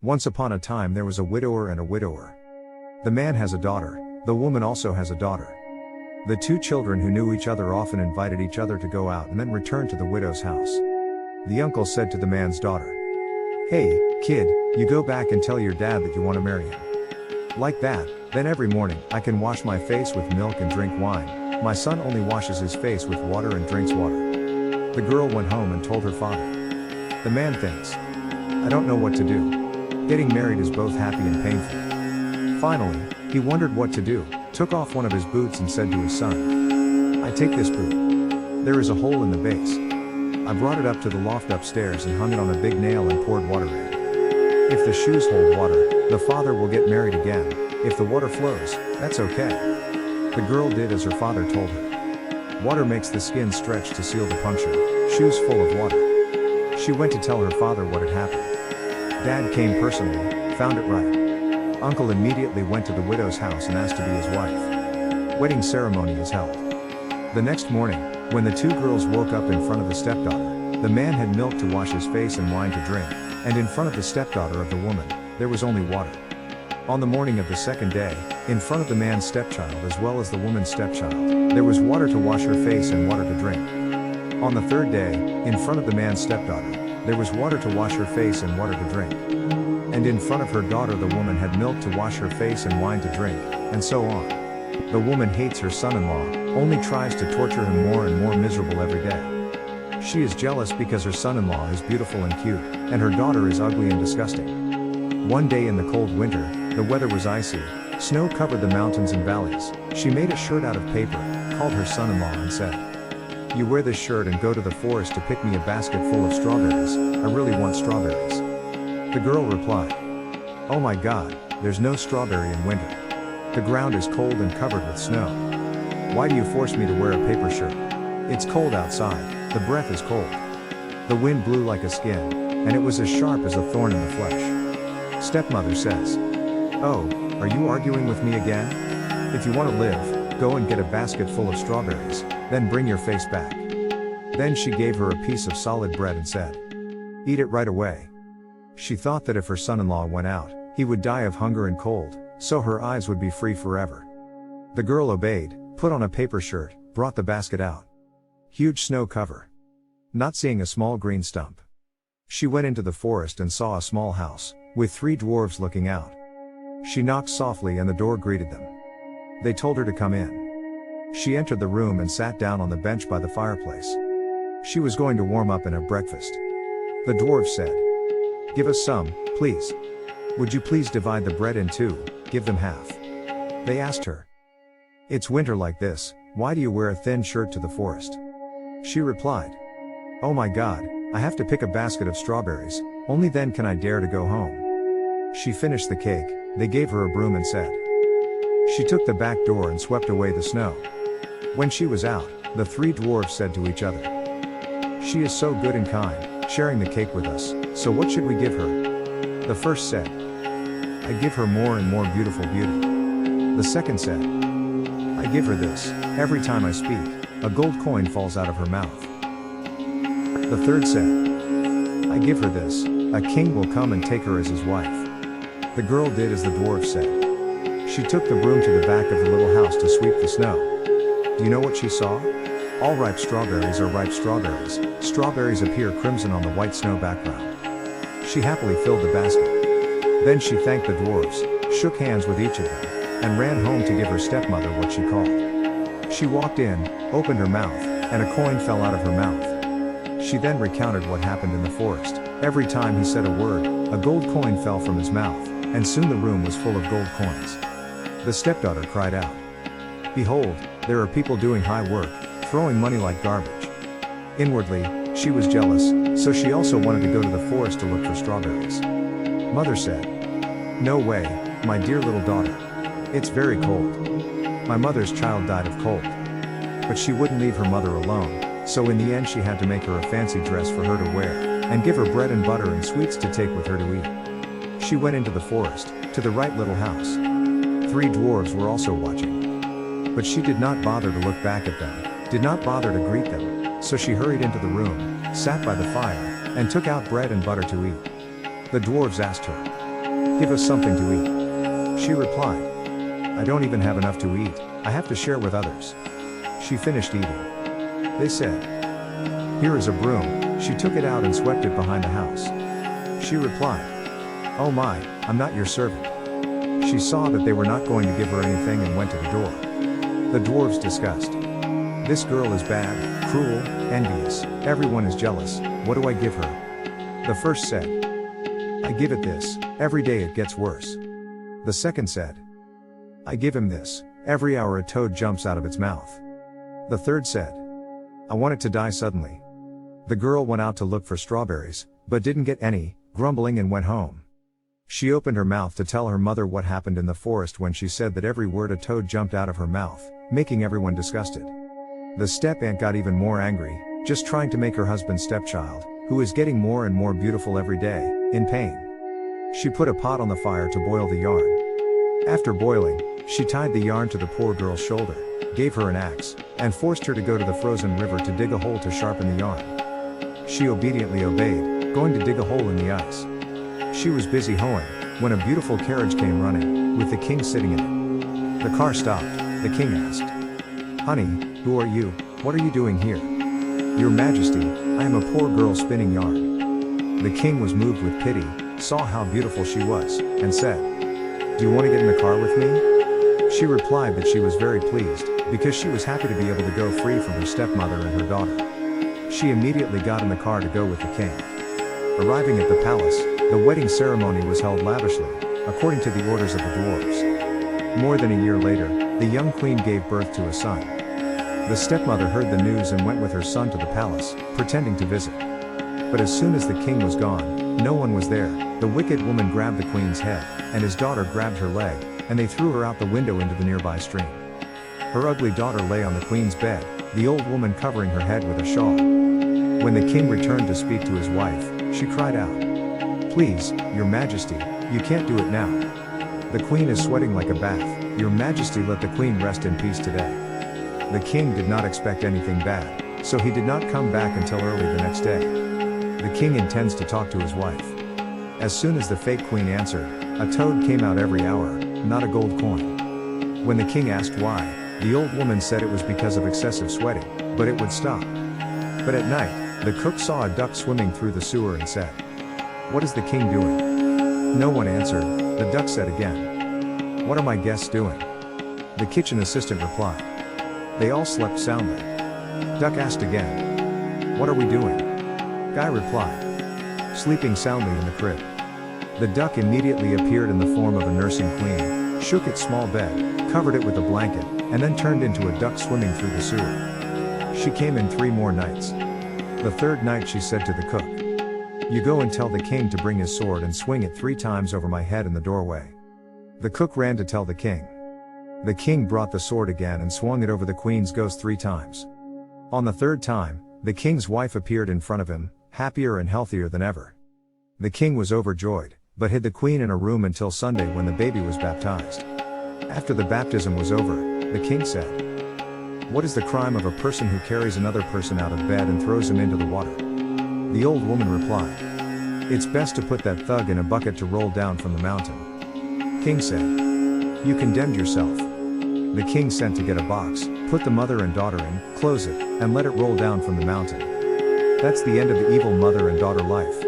Once upon a time there was a widower and a widower. The man has a daughter, the woman also has a daughter. The two children who knew each other often invited each other to go out and then returned to the widow's house. The uncle said to the man's daughter, "Hey, kid, you go back and tell your dad that you want to marry him. Like that, then every morning I can wash my face with milk and drink wine. My son only washes his face with water and drinks water." The girl went home and told her father. The man thinks, "I don't know what to do. Getting married is both happy and painful." Finally, he wondered what to do, took off one of his boots and said to his son, "I take this boot. There is a hole in the base. I brought it up to the loft upstairs and hung it on a big nail and poured water in. If the shoes hold water, the father will get married again. If the water flows, that's okay." The girl did as her father told her. Water makes the skin stretch to seal the puncture, shoes full of water. She went to tell her father what had happened. Dad came personally, found it right. Uncle immediately went to the widow's house and asked to be his wife. Wedding ceremony is held. The next morning, when the two girls woke up in front of the stepdaughter, the man had milk to wash his face and wine to drink, and in front of the stepdaughter of the woman, there was only water. On the morning of the second day, in front of the man's stepchild as well as the woman's stepchild, there was water to wash her face and water to drink. On the third day, in front of the man's stepdaughter, there was water to wash her face and water to drink. And in front of her daughter the woman had milk to wash her face and wine to drink, and so on. The woman hates her son-in-law, only tries to torture him more and more miserable every day. She is jealous because her son-in-law is beautiful and cute, and her daughter is ugly and disgusting. One day in the cold winter, the weather was icy, snow covered the mountains and valleys. She made a shirt out of paper, called her son-in-law and said, "You wear this shirt and go to the forest to pick me a basket full of strawberries. I really want strawberries." The girl replied, "Oh my God, there's no strawberry in winter. The ground is cold and covered with snow. Why do you force me to wear a paper shirt? It's cold outside, the breath is cold." The wind blew like a skin, and it was as sharp as a thorn in the flesh. Stepmother says, "Oh, are you arguing with me again? If you want to live, go and get a basket full of strawberries, then bring your face back." Then she gave her a piece of solid bread and said, "Eat it right away." She thought that if her son-in-law went out, he would die of hunger and cold, so her eyes would be free forever. The girl obeyed, put on a paper shirt, brought the basket out. Huge snow cover. Not seeing a small green stump. She went into the forest and saw a small house, with 3 dwarves looking out. She knocked softly and the door greeted them. They told her to come in. She entered the room and sat down on the bench by the fireplace. She was going to warm up and have breakfast. The dwarves said, "Give us some, please. Would you please divide the bread in 2, give them half." They asked her, "It's winter like this, why do you wear a thin shirt to the forest?" She replied, "Oh my God, I have to pick a basket of strawberries, only then can I dare to go home." She finished the cake, they gave her a broom and said. She took the back door and swept away the snow. When she was out, the 3 dwarves said to each other, "She is so good and kind, sharing the cake with us, so what should we give her?" The first said, "I give her more and more beautiful beauty." The second said, "I give her this, every time I speak, a gold coin falls out of her mouth." The third said, "I give her this, a king will come and take her as his wife." The girl did as the dwarf said. She took the broom to the back of the little house to sweep the snow. Do you know what she saw? All ripe strawberries are ripe strawberries. Strawberries appear crimson on the white snow background. She happily filled the basket. Then she thanked the dwarves, shook hands with each of them, and ran home to give her stepmother what she called. She walked in, opened her mouth, and a coin fell out of her mouth. She then recounted what happened in the forest. Every time he said a word, a gold coin fell from his mouth, and soon the room was full of gold coins. The stepdaughter cried out, "Behold, there are people doing high work, throwing money like garbage." Inwardly, she was jealous, so she also wanted to go to the forest to look for strawberries. Mother said, "No way, my dear little daughter. It's very cold." My mother's child died of cold. But she wouldn't leave her mother alone, so in the end she had to make her a fancy dress for her to wear, and give her bread and butter and sweets to take with her to eat. She went into the forest, to the right little house. 3 dwarves were also watching. But she did not bother to look back at them, did not bother to greet them, so she hurried into the room, sat by the fire, and took out bread and butter to eat. The dwarves asked her, Give us something to eat. She replied. I don't even have enough to eat, I have to share with others. She finished eating. They said, here is a broom. She took it out and swept it behind the house. She replied, oh my, I'm not your servant. She saw that they were not going to give her anything and went to the door. The dwarves discussed. This girl is bad, cruel, envious, everyone is jealous, what do I give her? The first said, I give it this, every day it gets worse. The second said, I give him this, every hour a toad jumps out of its mouth. The third said, I want it to die suddenly. The girl went out to look for strawberries, but didn't get any, grumbling, and went home. She opened her mouth to tell her mother what happened in the forest when she said that every word a toad jumped out of her mouth, making everyone disgusted. The step-aunt got even more angry, just trying to make her husband's stepchild, who is getting more and more beautiful every day, in pain. She put a pot on the fire to boil the yarn. After boiling, she tied the yarn to the poor girl's shoulder, gave her an axe, and forced her to go to the frozen river to dig a hole to sharpen the yarn. She obediently obeyed, going to dig a hole in the ice. She was busy hoeing, when a beautiful carriage came running, with the king sitting in it. The car stopped. The king asked, Honey, who are you? What are you doing here? Your Majesty, I am a poor girl spinning yarn. The king was moved with pity, saw how beautiful she was, and said, Do you want to get in the car with me? She replied that she was very pleased, because she was happy to be able to go free from her stepmother and her daughter. She immediately got in the car to go with the king. Arriving at the palace, the wedding ceremony was held lavishly, according to the orders of the dwarves. More than a year later, the young queen gave birth to a son. The stepmother heard the news and went with her son to the palace, pretending to visit. But as soon as the king was gone, no one was there. The wicked woman grabbed the queen's head, and his daughter grabbed her leg, and they threw her out the window into the nearby stream. Her ugly daughter lay on the queen's bed, the old woman covering her head with a shawl. When the king returned to speak to his wife, she cried out, Please, your Majesty, you can't do it now. The queen is sweating like a bath. Your Majesty, let the queen rest in peace today. The king did not expect anything bad, so he did not come back until early the next day. The king intends to talk to his wife. As soon as the fake queen answered, a toad came out every hour, not a gold coin. When the king asked why, the old woman said it was because of excessive sweating, but it would stop. But at night, the cook saw a duck swimming through the sewer and said, What is the king doing? No one answered. The duck said again, What are my guests doing? The kitchen assistant replied, They all slept soundly. Duck asked again, What are we doing? Guy replied, Sleeping soundly in the crib. The duck immediately appeared in the form of a nursing queen, shook its small bed, covered it with a blanket, and then turned into a duck swimming through the sewer. She came in 3 more nights. The third night she said to the cook, You go and tell the king to bring his sword and swing it 3 times over my head in the doorway. The cook ran to tell the king. The king brought the sword again and swung it over the queen's ghost 3 times. On the third time, the king's wife appeared in front of him, happier and healthier than ever. The king was overjoyed, but hid the queen in a room until Sunday when the baby was baptized. After the baptism was over, the king said, What is the crime of a person who carries another person out of bed and throws him into the water? The old woman replied, It's best to put that thug in a bucket to roll down from the mountain. King said, You condemned yourself. The king sent to get a box, put the mother and daughter in, close it, and let it roll down from the mountain. That's the end of the evil mother and daughter life.